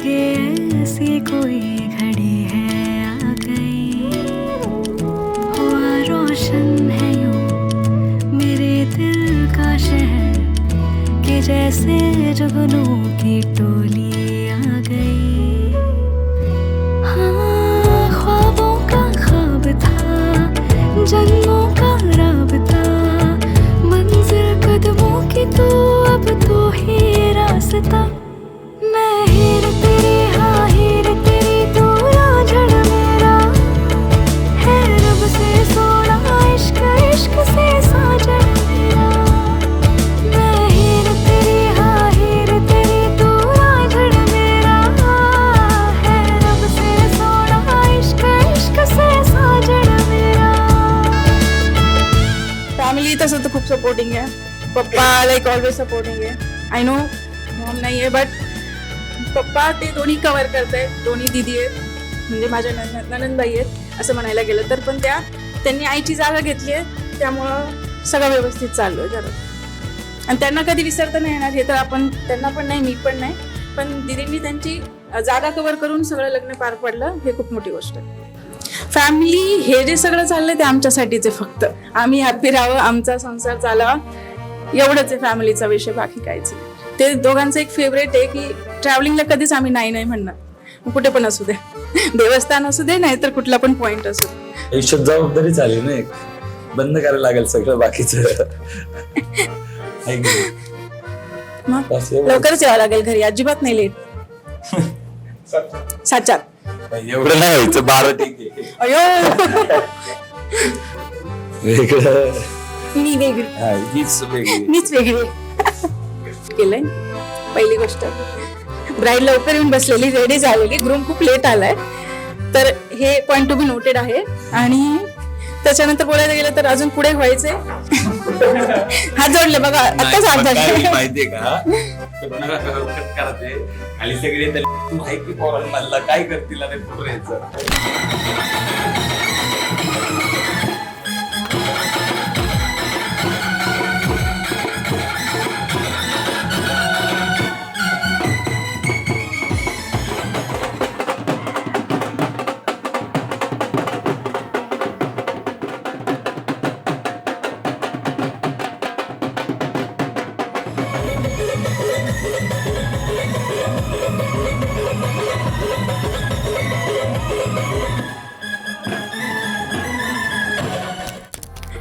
लगे ऐसी कोई घड़ी है आ गई, हुआ रोशन है यूं मेरे दिल का शहर कि जैसे जुगनू की टोली आ गई। हाँ, ख्वाबों का ख्वाब था, जन्मों का राबता, मंजिल कदमों की तो अब तो ही रास्ता। मैं हीर तेरी, हाँ हीर तेरी, तू राझड़ मेरा है रब से सोना, इश्क इश्क से साजन मेरा। मैं हीर तेरी, हाँ हीर तेरी, तू राझड़ मेरा है रब से सोना, इश्क इश्क से साजन मेरा। फॅमिली तसं तर खूप सपोर्टिंग आहे. पप्पा लाईक ऑलवेज सपोर्टिंग आहे. आय नो मॉम नाही आहे, बट पप्पा ते दोन्ही कव्हर करतायत. दोन्ही दिदी आहेत, म्हणजे माझ्या ननंदबाई आहेत असं म्हणायला गेलं तर. पण त्यांनी आईची जागा घेतली आहे, त्यामुळं सगळं व्यवस्थित चालू आहे जरा. आणि त्यांना कधी विसरता नाही येणार हे तर आपण, त्यांना पण नाही, मी पण नाही, पण दिदींनी त्यांची जागा कव्हर करून सगळं लग्न पार पडलं, हे खूप मोठी गोष्ट आहे. फॅमिली हे जे सगळं चाललंय ते आमच्यासाठीच आहे. फक्त आम्ही हॅपी राहावं, आमचा संसार चालावा, एवढंच आहे फॅमिलीचा विषय, बाकी काहीच नाही. ते दोघांचं एक फेवरेट आहे की ट्रॅव्हलिंगला कधीच आम्ही नाही नाही म्हणणार, कुठे पण असू दे, देवस्थान असू दे, नाहीतर कुठला पण पॉइंट असू दे. आयुष्यात जबाबदारी झाली ना, एक बंद करायला लागेल सगळं बाकीचं. मग लवकरच यावं लागेल घरी, अजिबात नाही लेट. 7:04 एवढं नाही व्हायचं, 12 ठीक आहे. अयो वेगळं मी वेगळी, हीच वेगळी. मीच वेगळी केलंय. पहिली गोष्ट, ब्राईड लवकर येऊन बसलेली, रेडी झालेली, ग्रूम खूप लेट आलाय, तर हे पॉइंट टू बी नोटेड आहे. आणि त्याच्यानंतर बोलायला गेलं तर अजून पुढे व्हायचंय. हात जोडले बघा, आताच हात जोडले. माहितीये का, खाली सगळे माहिती पोरांना काय करतील आणि पुढे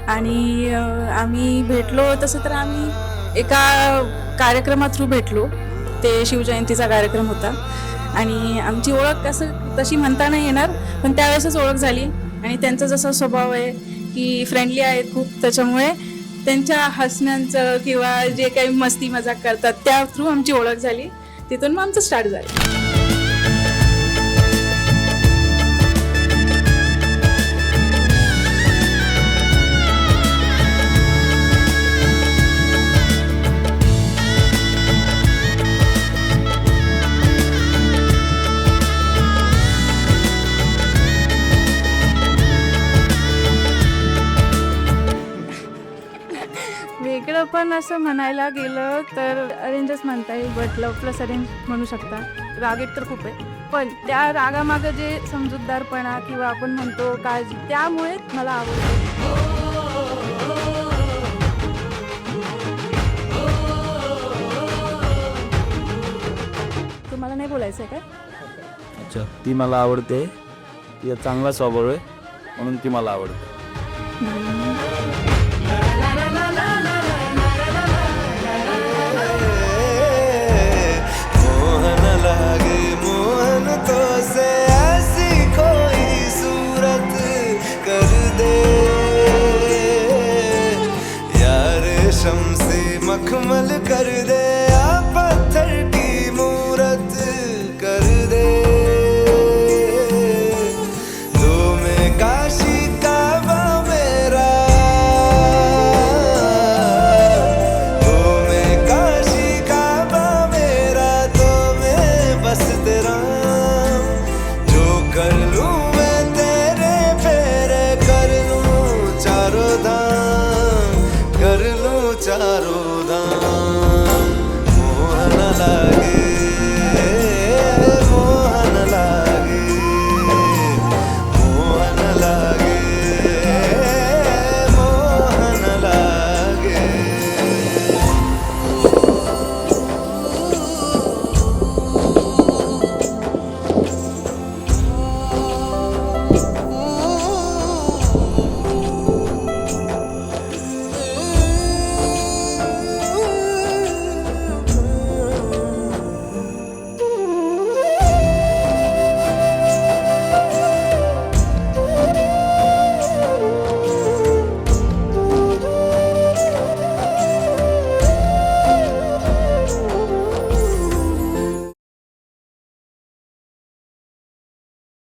आणि आम्ही भेटलो तसं तर आम्ही एका कार्यक्रमा थ्रू भेटलो. ते शिवजयंतीचा कार्यक्रम होता आणि आमची ओळख असं तशी म्हणता नाही येणार, पण त्यावेळेसच ओळख झाली. आणि त्यांचा जसा स्वभाव आहे की फ्रेंडली आहेत खूप, त्याच्यामुळे त्यांच्या हसण्याचं किंवा जे काही मस्ती मजाक करतात त्या थ्रू आमची ओळख झाली. तिथून मग आमचं स्टार्ट झालं. वेगळं पण असं म्हणायला गेलं तर अरेंजच म्हणता येईल, बट लव्ह प्लस अरेंज म्हणू शकता. रागेट तर खूप आहे, पण त्या रागामागं जे समजूतदारपणा किंवा आपण म्हणतो काळजी, त्यामुळे मला आवडतं. तुम्हाला नाही बोलायचं आहे काय? अच्छा, ती मला आवडते, तिचा चांगला स्वभाव आहे म्हणून ती मला आवडते.